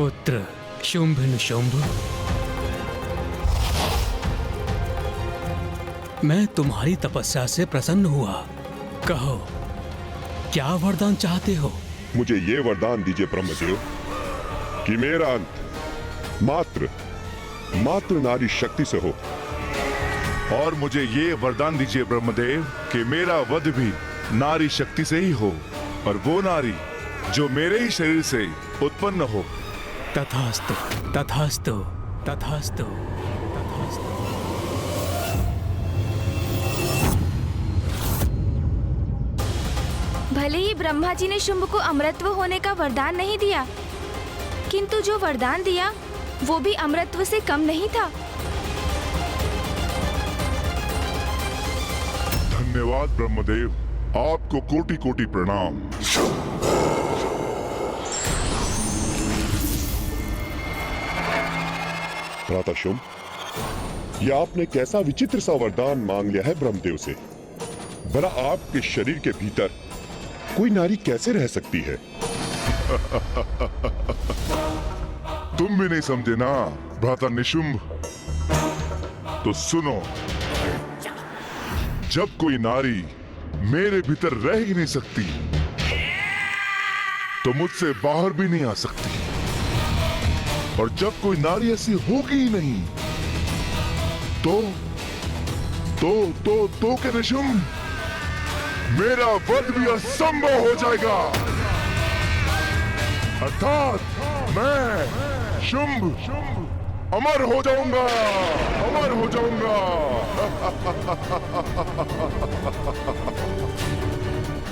पुत्र शुंभ निशुंभ, मैं तुम्हारी तपस्या से प्रसन्न हुआ। कहो, क्या वरदान चाहते हो? मुझे ये वरदान दीजिए ब्रह्मदेव कि मेरा अंत मात्र नारी शक्ति से हो। और मुझे ये वरदान दीजिए ब्रह्मदेव कि मेरा वध भी नारी शक्ति से ही हो, और वो नारी जो मेरे ही शरीर से उत्पन्न हो। तथास्तु तथास्तु तथास्तु तथास्तु। भले ही ब्रह्मा जी ने शुंभ को अमरत्व होने का वरदान नहीं दिया, किंतु जो वरदान दिया वो भी अमरत्व से कम नहीं था। धन्यवाद ब्रह्मदेव, आपको कोटि कोटि प्रणाम। भ्राता शुंभ, ये आपने कैसा विचित्र सा वरदान मांग लिया है ब्रह्मदेव से। भला आपके शरीर के भीतर कोई नारी कैसे रह सकती है? तुम भी नहीं समझे ना भ्राता निशुंभ? तो सुनो, जब कोई नारी मेरे भीतर रह ही नहीं सकती, तो मुझसे बाहर भी नहीं आ सकती। और जब कोई नारी ऐसी होगी ही नहीं, तो क्या निशुंभ, मेरा वध भी असंभव हो जाएगा। अर्थात मैं शुंभ अमर हो जाऊंगा, अमर हो जाऊंगा।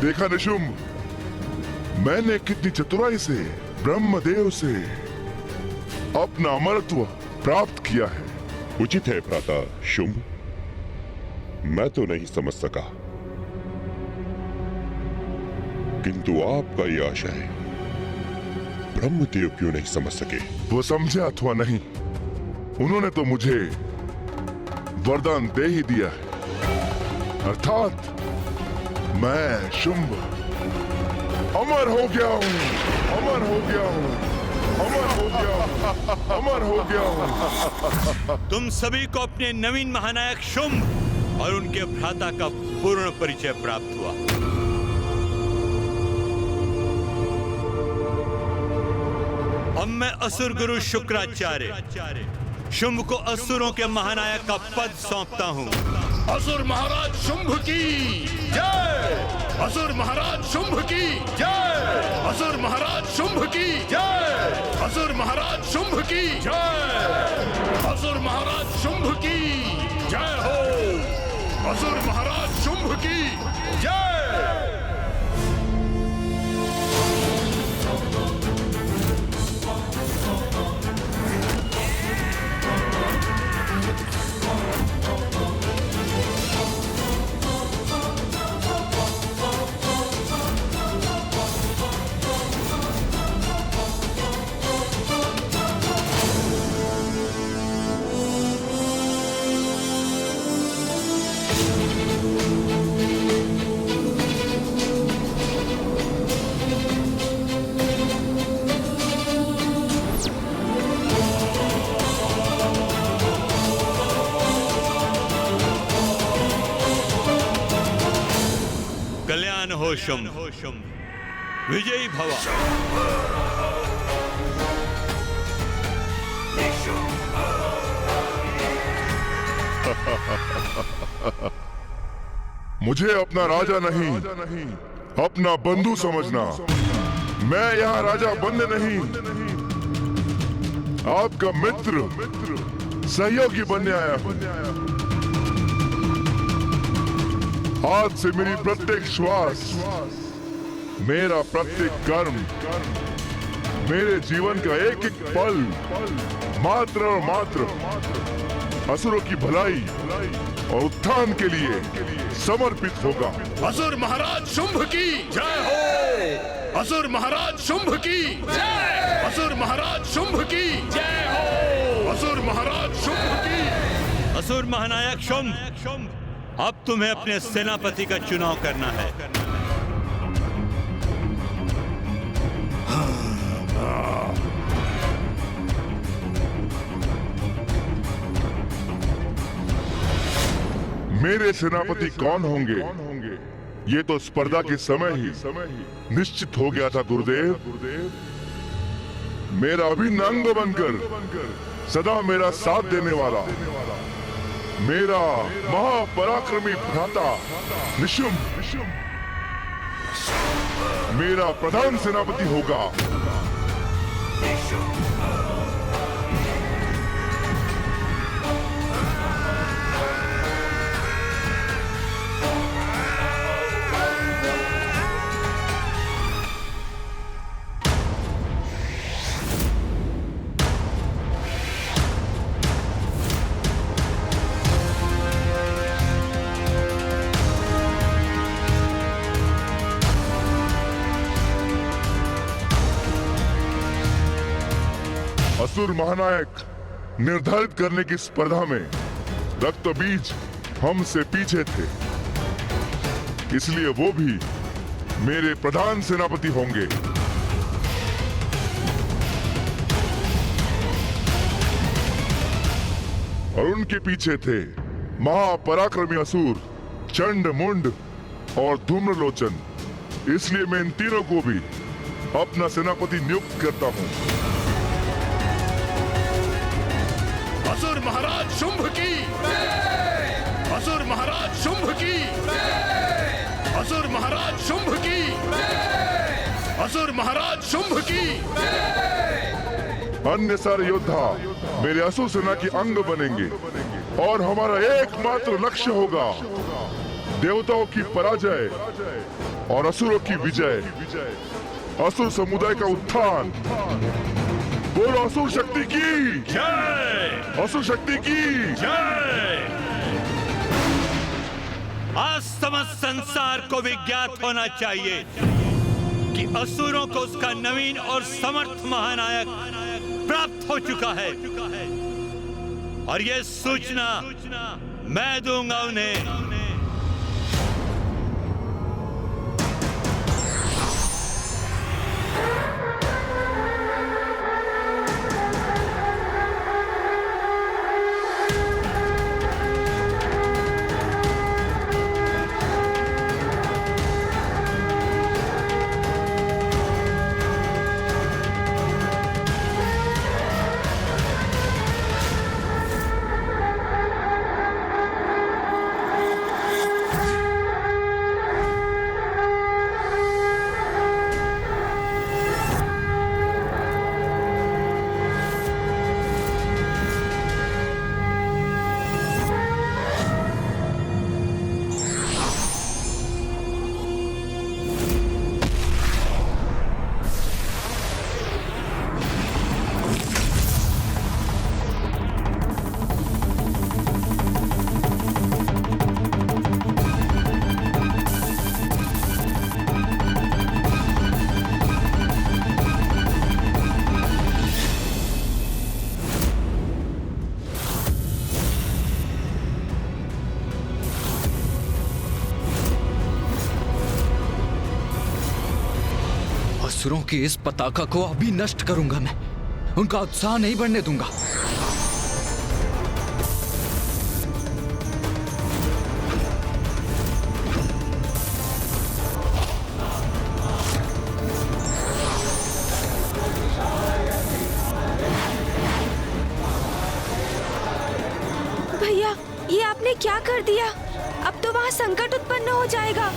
देखा निशुंभ, मैंने कितनी चतुराई से ब्रह्मदेव से अपना अमरत्व प्राप्त किया है। उचित है भ्राता शुंभ, मैं तो नहीं समझ सका, किंतु आपका यह आशय ब्रह्मदेव क्यों नहीं समझ सके? वो समझे अथवा नहीं, उन्होंने तो मुझे वरदान दे ही दिया है। अर्थात मैं शुंभ अमर हो गया हूं, अमर हो गया हूं, अमर हो गया हूं, अमर हो गया हूं। तुम सभी को अपने नवीन महानायक शुंभ और उनके भ्राता का पूर्ण परिचय प्राप्त हुआ। अब मैं असुर गुरु शुक्राचार्य शुंभ को असुरों के महानायक का पद सौंपता हूँ। असुर महाराज शुंभ की जय! असुर महाराज शुंभ की जय! असुर महाराज शुंभ की जय! असुर महाराज शुंभ की जय! असुर महाराज शुंभ की जय हो! असुर महाराज शुंभ की जय! कल्याण हो शुंभ, विजयी भव। मुझे अपना राजा नहीं, अपना बंधु समझना। मैं यहाँ राजा बनने नहीं, आपका मित्र, सहयोगी बनने आया हूँ। आज से मेरी प्रत्येक श्वास, मेरा प्रत्येक कर्म, मेरे जीवन का एक एक पल मात्र और मात्र असुरों की भलाई और उत्थान के लिए समर्पित होगा। असुर महाराज शुंभ की जय हो! असुर महाराज शुंभ की जय! असुर महाराज शुंभ की जय हो! असुर महाराज शुंभ की। असुर महानायक शुंभ, अब तुम्हें अपने सेनापति का चुनाव करना है। मेरे सेनापति कौन होंगे ये तो स्पर्धा के समय ही निश्चित हो गया था गुरुदेव। मेरा अभिन्न अंग बनकर सदा मेरा साथ देने वाला मेरा महापराक्रमी भ्राता निशुंभ मेरा प्रधान सेनापति होगा। असुर महानायक निर्धारित करने की स्पर्धा में रक्त बीज हमसे पीछे थे, इसलिए वो भी मेरे प्रधान सेनापति होंगे। और उनके पीछे थे महापराक्रमी असुर चंड मुंड और धूम्रलोचन, इसलिए मैं इन तीनों को भी अपना सेनापति नियुक्त करता हूं। असुर महाराज शुंभ की, असुर महाराज शुंभ की, असुर महाराज शुंभ की, असुर महाराज शुंभ की। अन्य सारे योद्धा मेरे असुर सेना के अंग बनेंगे और हमारा एकमात्र लक्ष्य होगा देवताओं की पराजय और असुरों की विजय, असुर समुदाय का उत्थान। बोलो असुर शक्ति की जय, असुर शक्ति की जय। आज समस्त संसार को भी ज्ञात होना चाहिए कि असुरों को उसका नवीन और समर्थ महानायक प्राप्त हो चुका है, और यह सूचना मैं दूंगा उन्हें। असुरों की इस पताका को अभी नष्ट करूंगा मैं, उनका उत्साह नहीं बढ़ने दूंगा। भैया, ये आपने क्या कर दिया? अब तो वहाँ संकट उत्पन्न हो जाएगा।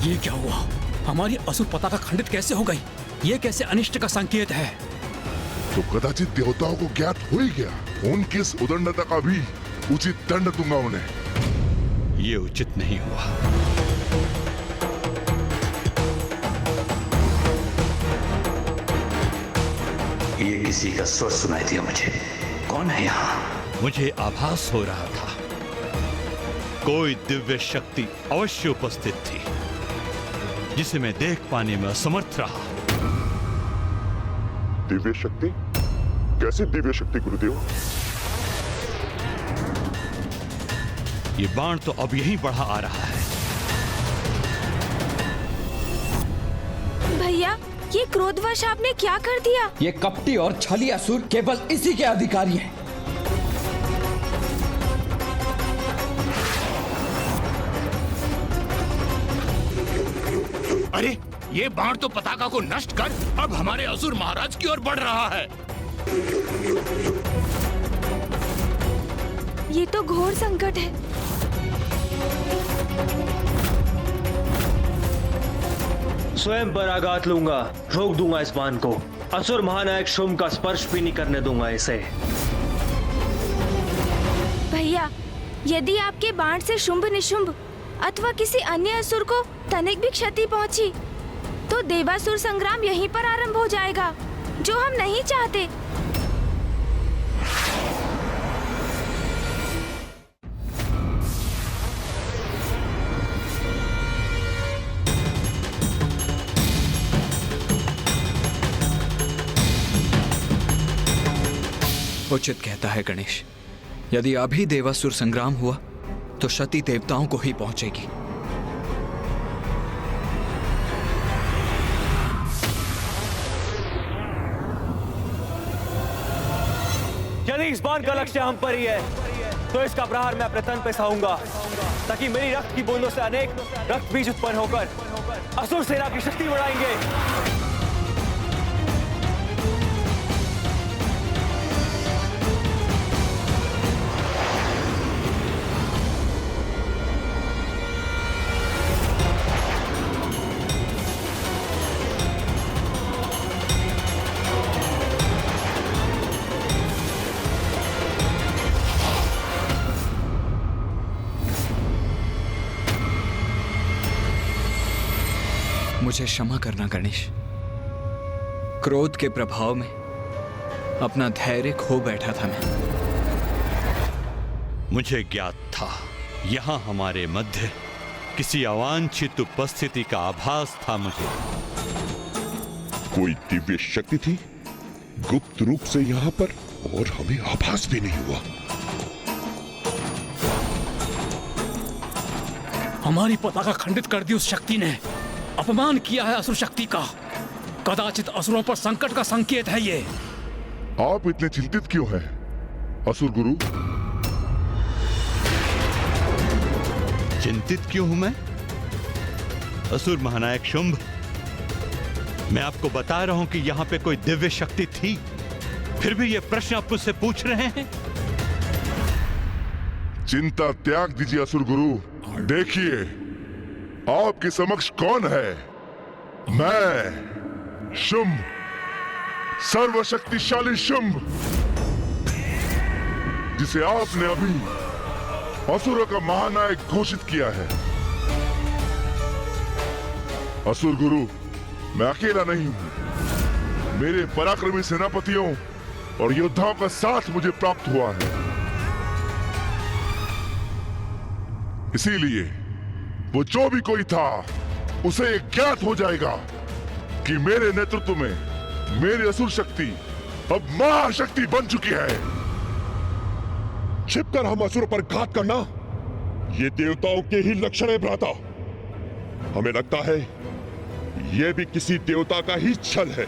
ये क्या हुआ? हमारी असुर पताका खंडित कैसे हो गई? ये कैसे अनिष्ट का संकेत है? तो कदाचित देवताओं को ज्ञात हो ही गया। उनकी इस उदंडता का भी उचित दंड दूंगा उन्हें। ये उचित नहीं हुआ। ये किसी का स्वर सुनाई दिया मुझे। कौन है यहाँ? मुझे आभास हो रहा था कोई दिव्य शक्ति अवश्य उपस्थित थी, जिसे मैं देख पाने में असमर्थ रहा। दिव्य शक्ति? कैसी दिव्य शक्ति गुरुदेव? ये बाण तो अब यहीं बढ़ा आ रहा है। भैया, ये क्रोधवश आपने क्या कर दिया? ये कपटी और छली असुर केवल इसी के अधिकारी हैं। अरे, ये बाण तो पताका को नष्ट कर अब हमारे असुर महाराज की ओर बढ़ रहा है। ये तो घोर संकट है। स्वयं पर आघात लूंगा, रोक दूंगा इस बाण को। असुर महानायक शुंभ का स्पर्श भी नहीं करने दूंगा इसे। भैया, यदि आपके बाण से शुंभ निशुंभ अथवा किसी अन्य असुर को तनिक भी क्षति पहुंची तो देवासुर संग्राम यहीं पर आरंभ हो जाएगा, जो हम नहीं चाहते। उचित कहता है गणेश। यदि अभी देवासुर संग्राम हुआ तो क्षति देवताओं को ही पहुंचेगी। यदि इस बाण का लक्ष्य हम पर ही है तो इसका प्रहार मैं अपने तन पे सहाऊंगा, ताकि मेरी रक्त की बूंदों से अनेक रक्त बीज उत्पन्न होकर असुर सेना की शक्ति बढ़ाएंगे। मुझे क्षमा करना गणेश। क्रोध के प्रभाव में अपना धैर्य खो बैठा था मैं। मुझे ज्ञात था यहाँ हमारे मध्य किसी अवांछित उपस्थिति का आभास था। मुझे कोई दिव्य शक्ति थी गुप्त रूप से यहाँ पर, और हमें आभास भी नहीं हुआ। हमारी पताका खंडित कर दी उस शक्ति ने। अपमान किया है असुर शक्ति का। कदाचित असुरों पर संकट का संकेत है ये। आप इतने चिंतित क्यों हैं, असुर गुरु? चिंतित क्यों हूं मैं? असुर महानायक शुंभ, मैं आपको बता रहा हूं कि यहाँ पे कोई दिव्य शक्ति थी, फिर भी ये प्रश्न आप मुझसे पूछ रहे हैं। चिंता त्याग दीजिए असुर गुरु। देखिए आपके समक्ष कौन है। मैं शुंभ, सर्वशक्तिशाली शुंभ, जिसे आपने अभी असुरों का महानायक घोषित किया है। असुर गुरु, मैं अकेला नहीं हूं। मेरे पराक्रमी सेनापतियों और योद्धाओं का साथ मुझे प्राप्त हुआ है। इसीलिए वो जो भी कोई था उसे ज्ञात हो जाएगा कि मेरे नेतृत्व में मेरी असुर शक्ति अब महाशक्ति बन चुकी है। छिपकर हम असुरों पर घात करना, ये देवताओं के ही लक्षण है भ्राता। हमें लगता है ये भी किसी देवता का ही छल है।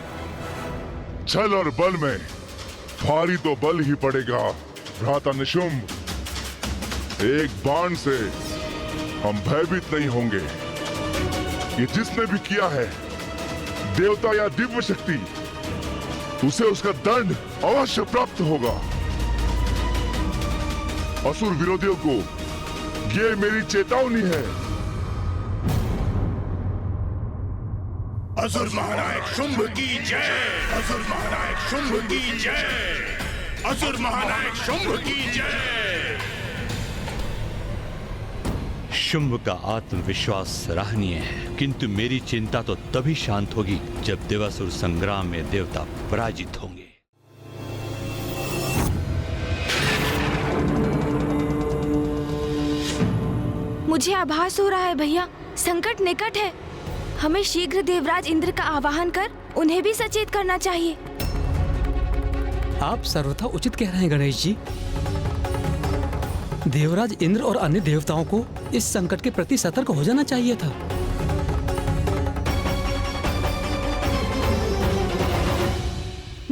छल और बल में भारी तो बल ही पड़ेगा भ्राता निशुंभ। एक बाण से हम भयभीत नहीं होंगे। ये जिसने भी किया है, देवता या दिव्य शक्ति, उसे उसका दंड अवश्य प्राप्त होगा। असुर विरोधियों को ये मेरी चेतावनी है। असुर महानायक शुंभ की जय। असुर महानायक शुंभ की जय। असुर महानायक शुंभ की जय। शुंभ का आत्मविश्वास सराहनीय है, किंतु मेरी चिंता तो तभी शांत होगी जब देवासुर संग्राम में देवता पराजित होंगे। मुझे आभास हो रहा है भैया, संकट निकट है। हमें शीघ्र देवराज इंद्र का आवाहन कर उन्हें भी सचेत करना चाहिए। आप सर्वथा उचित कह रहे हैं गणेश जी। देवराज इंद्र और अन्य देवताओं को इस संकट के प्रति सतर्क हो जाना चाहिए था।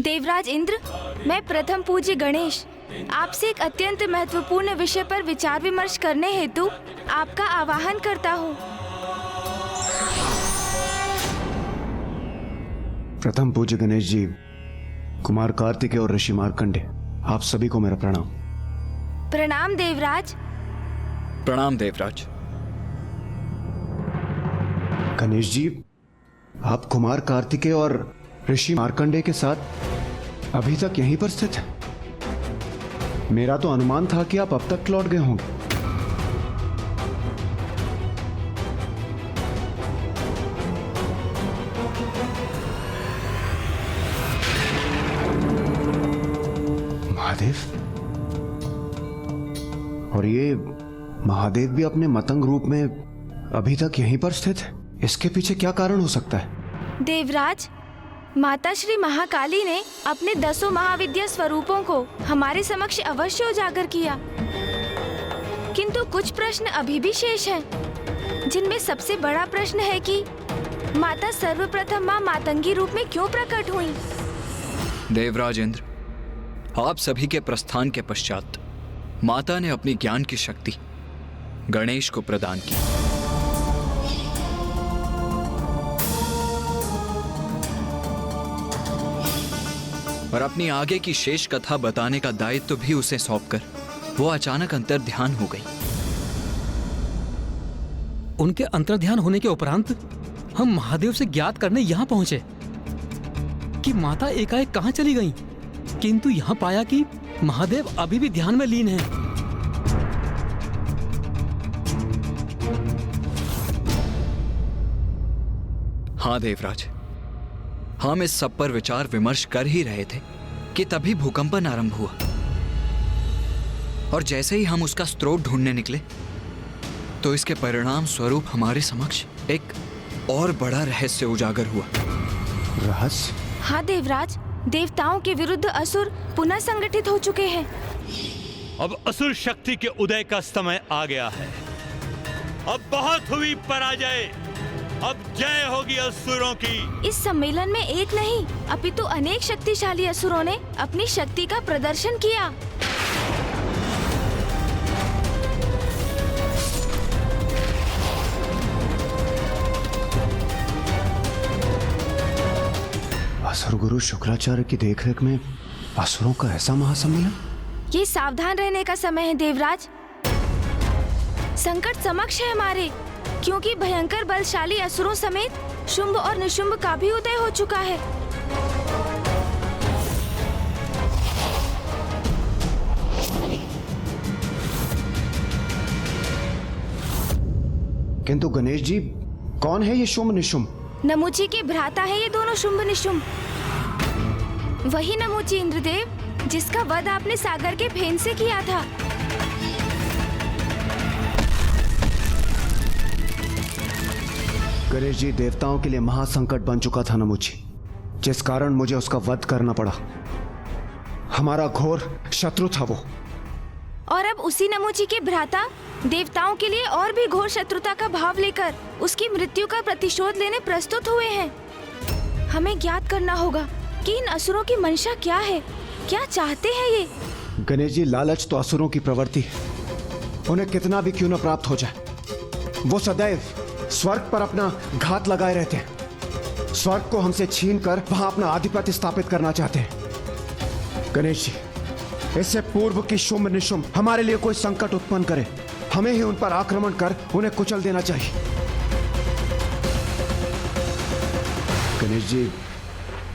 देवराज इंद्र, मैं प्रथम पूज्य गणेश आपसे एक अत्यंत महत्वपूर्ण विषय पर विचार विमर्श करने हेतु आपका आवाहन करता हूँ। प्रथम पूज्य गणेश जी, कुमार कार्तिकेय और ऋषि मार्कंडे, आप सभी को मेरा प्रणाम। प्रणाम देवराज। प्रणाम देवराज। गणेश जी, आप कुमार कार्तिकेय और ऋषि मार्कंडे के साथ अभी तक यहीं पर स्थित हैं। मेरा तो अनुमान था कि आप अब तक लौट गए होंगे। महादेव, और ये महादेव भी अपने मतंग रूप में अभी तक यहीं पर स्थित है। इसके पीछे क्या कारण हो सकता है? देवराज, माता श्री महाकाली ने अपने 10 महाविद्या स्वरूपों को हमारे समक्ष अवश्य उजागर किया, किंतु कुछ प्रश्न अभी भी शेष हैं, जिनमें सबसे बड़ा प्रश्न है कि माता सर्वप्रथम मां मातंगी रूप में क्यों प्रकट हुई? देवराज इंद्र, आप सभी के प्रस्थान के पश्चात माता ने अपनी ज्ञान की शक्ति गणेश को प्रदान की। और अपनी आगे की शेष कथा बताने का दायित्व भी उसे सौंपकर वो अचानक अंतर्ध्यान हो गई। उनके अंतर्ध्यान होने के उपरांत हम महादेव से ज्ञात करने यहाँ पहुंचे कि माता एकाएक कहाँ चली गईं, किंतु यहाँ पाया कि महादेव अभी भी ध्यान में लीन हैं। हाँ देवराज, हम इस सब पर विचार विमर्श कर ही रहे थे कि तभी भूकंपन आरंभ हुआ, और जैसे ही हम उसका स्रोत ढूंढने निकले तो इसके परिणाम स्वरूप हमारे समक्ष एक और बड़ा रहस्य उजागर हुआ। रहस्य? हाँ देवराज, देवताओं के विरुद्ध असुर पुनः संगठित हो चुके हैं। अब असुर शक्ति के उदय का समय आ गया है। अब बहुत हुई पराजय, अब जय होगी असुरों की। इस सम्मेलन में एक नहीं अपितु अनेक शक्तिशाली असुरों ने अपनी शक्ति का प्रदर्शन किया। असुर गुरु शुक्राचार्य की देखरेख में असुरों का ऐसा महासम्मेलन? ये सावधान रहने का समय है देवराज। संकट समक्ष है हमारे, क्योंकि भयंकर बलशाली असुरों समेत शुंभ और निशुंभ का भी उदय हो चुका है। किंतु गणेश जी, कौन है ये शुंभ निशुंभ? नमुची के भ्राता है ये दोनों शुंभ निशुंभ। वही नमुची इंद्रदेव जिसका वध आपने सागर के फेन से किया था। गणेश जी, देवताओं के लिए महासंकट बन चुका था नमुची, जिस कारण मुझे उसका वध करना पड़ा। हमारा घोर शत्रु था वो। और अब उसी नमुची के भ्राता देवताओं के लिए और भी घोर शत्रुता का भाव लेकर उसकी मृत्यु का प्रतिशोध लेने प्रस्तुत हुए हैं। हमें ज्ञात करना होगा कि इन असुरों की मंशा क्या है, क्या चाहते हैं ये। गणेश जी, लालच तो असुरों की प्रवृत्ति है। उन्हें कितना भी क्यों न प्राप्त हो जाए, वो सदैव स्वर्ग पर अपना घात लगाए रहते हैं। स्वर्ग को हमसे छीनकर वहां अपना आधिपत्य स्थापित करना चाहते हैं। गणेश जी, इससे पूर्व की शुंभ निशुंभ हमारे लिए कोई संकट उत्पन्न करे, हमें ही उन पर आक्रमण कर उन्हें कुचल देना चाहिए। गणेश जी,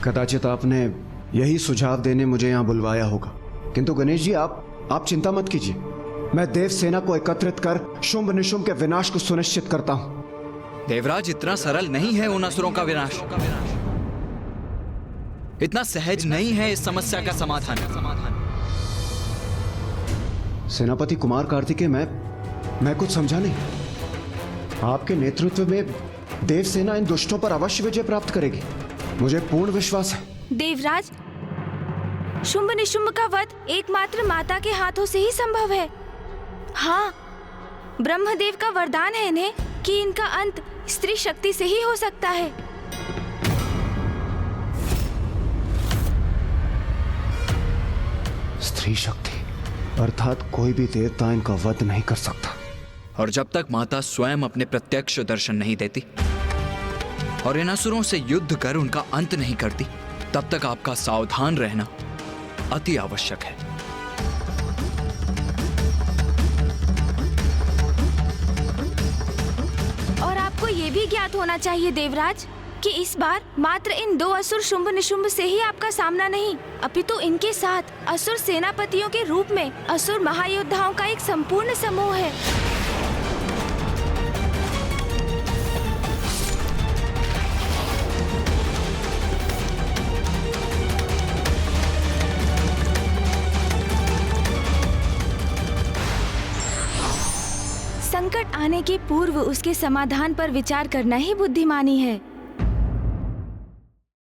कदाचित आपने यही सुझाव देने मुझे यहां बुलवाया होगा, किंतु गणेश जी आप चिंता मत कीजिए। मैं देव सेना को एकत्रित कर शुंभ निशुंभ के विनाश को सुनिश्चित करता हूं। देवराज, इतना सरल नहीं है उन असुरों का विनाश। इतना सहज नहीं है इस समस्या का समाधान। सेनापति कुमार कार्तिकेय, मैं कुछ समझा नहीं। आपके नेतृत्व में देव सेना इन दुष्टों पर अवश्य विजय प्राप्त करेगी, मुझे पूर्ण विश्वास है। देवराज, शुंभ निशुंभ का वध एकमात्र माता के हाथों से ही संभव है। हाँ, ब्रह्मदेव का वरदान है इन्हें कि इनका अंत स्त्री शक्ति से ही हो सकता है। स्त्री शक्ति अर्थात कोई भी देवता इनका वध नहीं कर सकता। और जब तक माता स्वयं अपने प्रत्यक्ष दर्शन नहीं देती और इन असुरों से युद्ध कर उनका अंत नहीं करती, तब तक आपका सावधान रहना अति आवश्यक है। और आपको ये भी ज्ञात होना चाहिए देवराज कि इस बार मात्र इन 2 असुर शुंभ निशुंभ से ही आपका सामना नहीं, अपितु इनके साथ असुर सेनापतियों के रूप में असुर महायोद्धाओं का एक संपूर्ण समूह है। संकट आने के पूर्व उसके समाधान पर विचार करना ही बुद्धिमानी है।